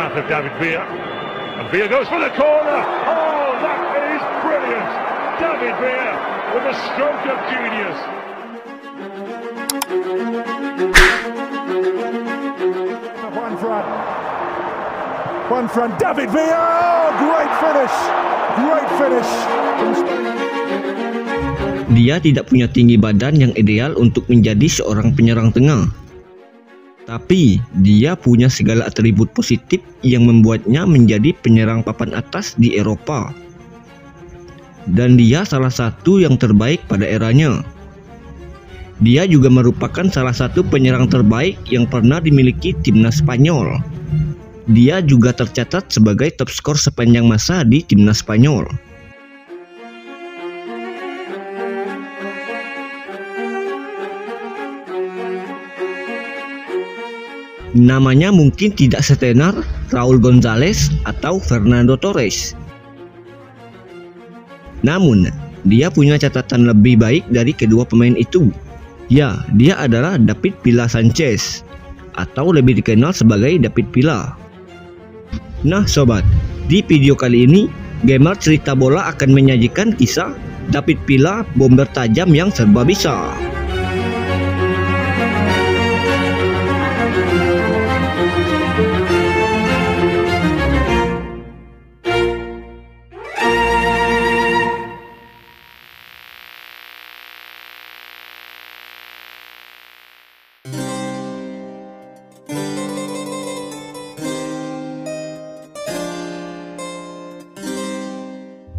path of David Villa. And Villa goes for the corner. Oh, that is brilliant. David Villa with a stroke of genius. One front, David Villa. Oh, great finish. Great finish. Dia tidak punya tinggi badan yang ideal untuk menjadi seorang penyerang tengah. Tapi, dia punya segala atribut positif yang membuatnya menjadi penyerang papan atas di Eropa. Dan dia salah satu yang terbaik pada eranya. Dia juga merupakan salah satu penyerang terbaik yang pernah dimiliki timnas Spanyol. Dia juga tercatat sebagai top skor sepanjang masa di timnas Spanyol. Namanya mungkin tidak setenar Raul González atau Fernando Torres. Namun, dia punya catatan lebih baik dari kedua pemain itu. Ya, dia adalah David Villa Sanchez, atau lebih dikenal sebagai David Villa. Nah sobat, di video kali ini, gamer cerita bola akan menyajikan kisah David Villa, bomber tajam yang serba bisa.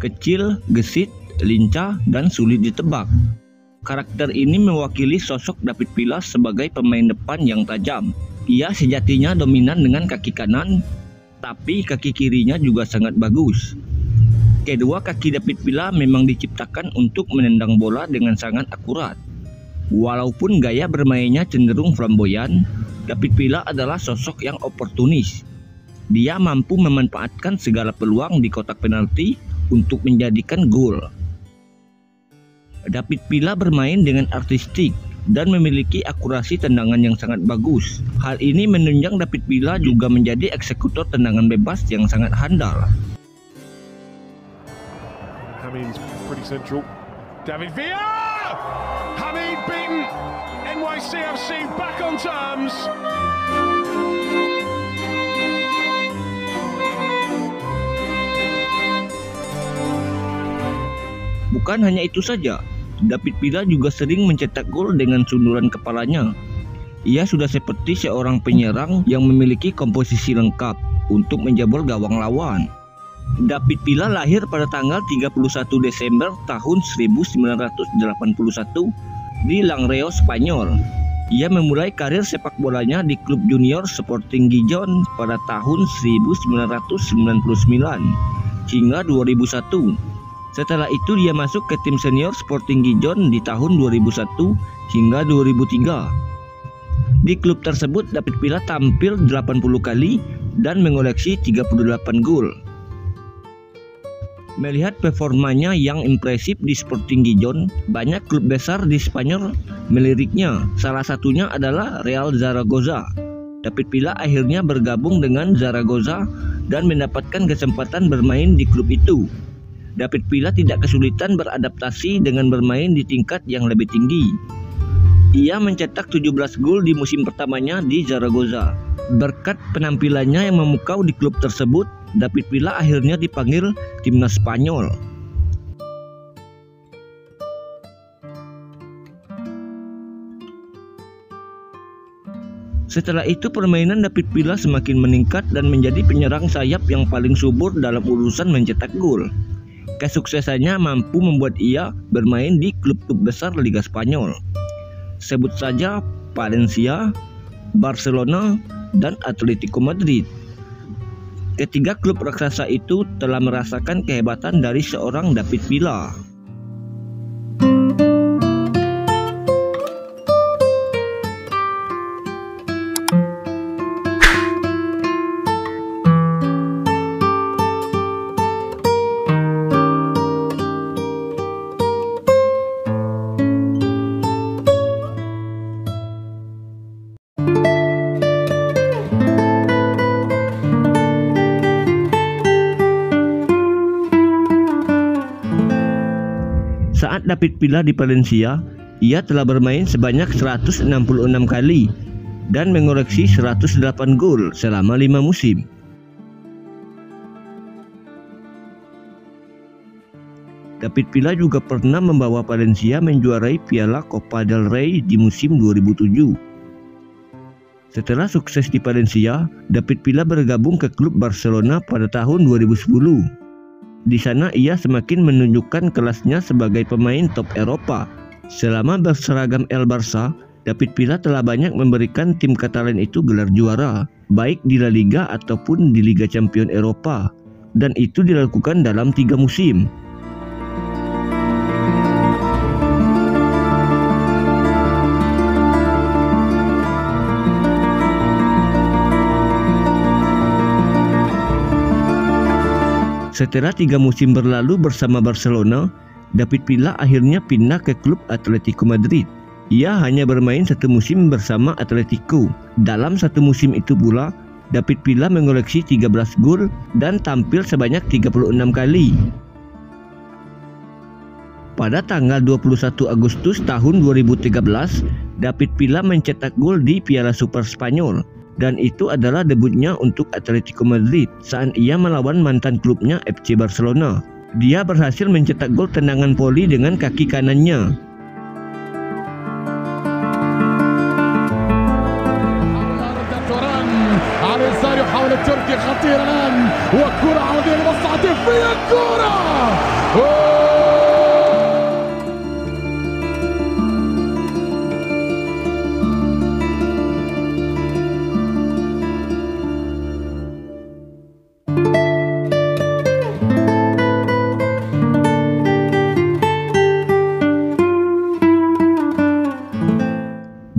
Kecil, gesit, lincah, dan sulit ditebak. Karakter ini mewakili sosok David Villa sebagai pemain depan yang tajam. Ia sejatinya dominan dengan kaki kanan, tapi kaki kirinya juga sangat bagus. Kedua kaki David Villa memang diciptakan untuk menendang bola dengan sangat akurat. Walaupun gaya bermainnya cenderung flamboyan, David Villa adalah sosok yang oportunis. Dia mampu memanfaatkan segala peluang di kotak penalti untuk menjadikan gol. David Villa bermain dengan artistik dan memiliki akurasi tendangan yang sangat bagus. Hal ini menunjang David Villa juga menjadi eksekutor tendangan bebas yang sangat handal. Hamid's pretty central. David Villa! Hamid beaten. NYCFC back on terms. Bukan hanya itu saja, David Villa juga sering mencetak gol dengan sunduran kepalanya. Ia sudah seperti seorang penyerang yang memiliki komposisi lengkap untuk menjebol gawang lawan. David Villa lahir pada tanggal 31 Desember tahun 1981 di Langreo, Spanyol. Ia memulai karir sepak bolanya di klub junior Sporting Gijon pada tahun 1999 hingga 2001. Setelah itu dia masuk ke tim senior Sporting Gijon di tahun 2001 hingga 2003. Di klub tersebut David Villa tampil 80 kali dan mengoleksi 38 gol. Melihat performanya yang impresif di Sporting Gijon, banyak klub besar di Spanyol meliriknya. Salah satunya adalah Real Zaragoza. David Villa akhirnya bergabung dengan Zaragoza dan mendapatkan kesempatan bermain di klub itu. David Villa tidak kesulitan beradaptasi dengan bermain di tingkat yang lebih tinggi. Ia mencetak 17 gol di musim pertamanya di Zaragoza. Berkat penampilannya yang memukau di klub tersebut, David Villa akhirnya dipanggil timnas Spanyol. Setelah itu permainan David Villa semakin meningkat dan menjadi penyerang sayap yang paling subur dalam urusan mencetak gol. Kesuksesannya mampu membuat ia bermain di klub-klub besar Liga Spanyol. Sebut saja Valencia, Barcelona, dan Atletico Madrid. Ketiga klub raksasa itu telah merasakan kehebatan dari seorang David Villa. Saat David Villa di Valencia, ia telah bermain sebanyak 166 kali dan mengoleksi 108 gol selama 5 musim. David Villa juga pernah membawa Valencia menjuarai Piala Copa del Rey di musim 2007. Setelah sukses di Valencia, David Villa bergabung ke klub Barcelona pada tahun 2010. Di sana ia semakin menunjukkan kelasnya sebagai pemain top Eropa. Selama berseragam El Barça, David Villa telah banyak memberikan tim Katalan itu gelar juara, baik di La Liga ataupun di Liga Champions Eropa, dan itu dilakukan dalam 3 musim. Setelah 3 musim berlalu bersama Barcelona, David Villa akhirnya pindah ke klub Atletico Madrid. Ia hanya bermain 1 musim bersama Atletico. Dalam 1 musim itu pula, David Villa mengoleksi 13 gol dan tampil sebanyak 36 kali. Pada tanggal 21 Agustus tahun 2013, David Villa mencetak gol di Piala Super Spanyol. Dan itu adalah debutnya untuk Atletico Madrid saat ia melawan mantan klubnya FC Barcelona. Dia berhasil mencetak gol tendangan voli dengan kaki kanannya.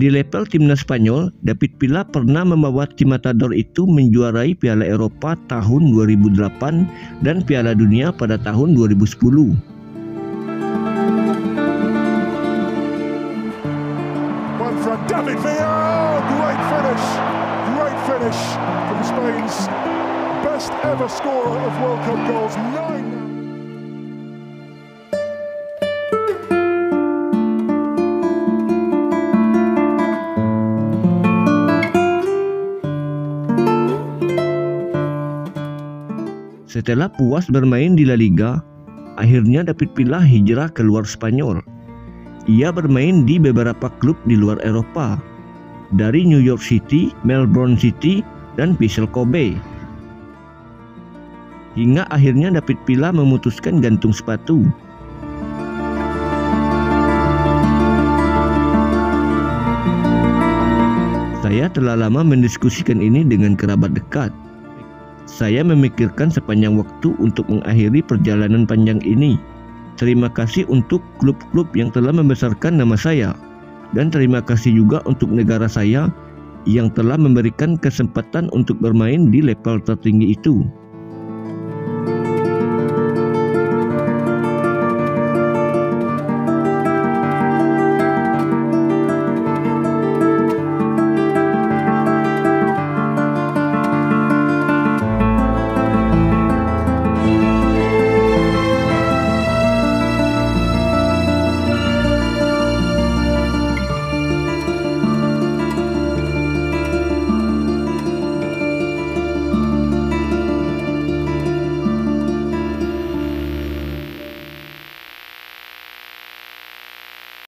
Di level timnas Spanyol, David Villa pernah membawa tim Matador itu menjuarai Piala Eropa tahun 2008 dan Piala Dunia pada tahun 2010. One from David Villa. Oh, great finish from Spain's best ever scorer of World Cup goals. 9. Setelah puas bermain di La Liga, akhirnya David Villa hijrah keluar Spanyol. Ia bermain di beberapa klub di luar Eropa, dari New York City, Melbourne City, dan Vissel Kobe. Hingga akhirnya David Villa memutuskan gantung sepatu. Saya telah lama mendiskusikan ini dengan kerabat dekat. Saya memikirkan sepanjang waktu untuk mengakhiri perjalanan panjang ini. Terima kasih untuk klub-klub yang telah membesarkan nama saya. Dan terima kasih juga untuk negara saya yang telah memberikan kesempatan untuk bermain di level tertinggi itu.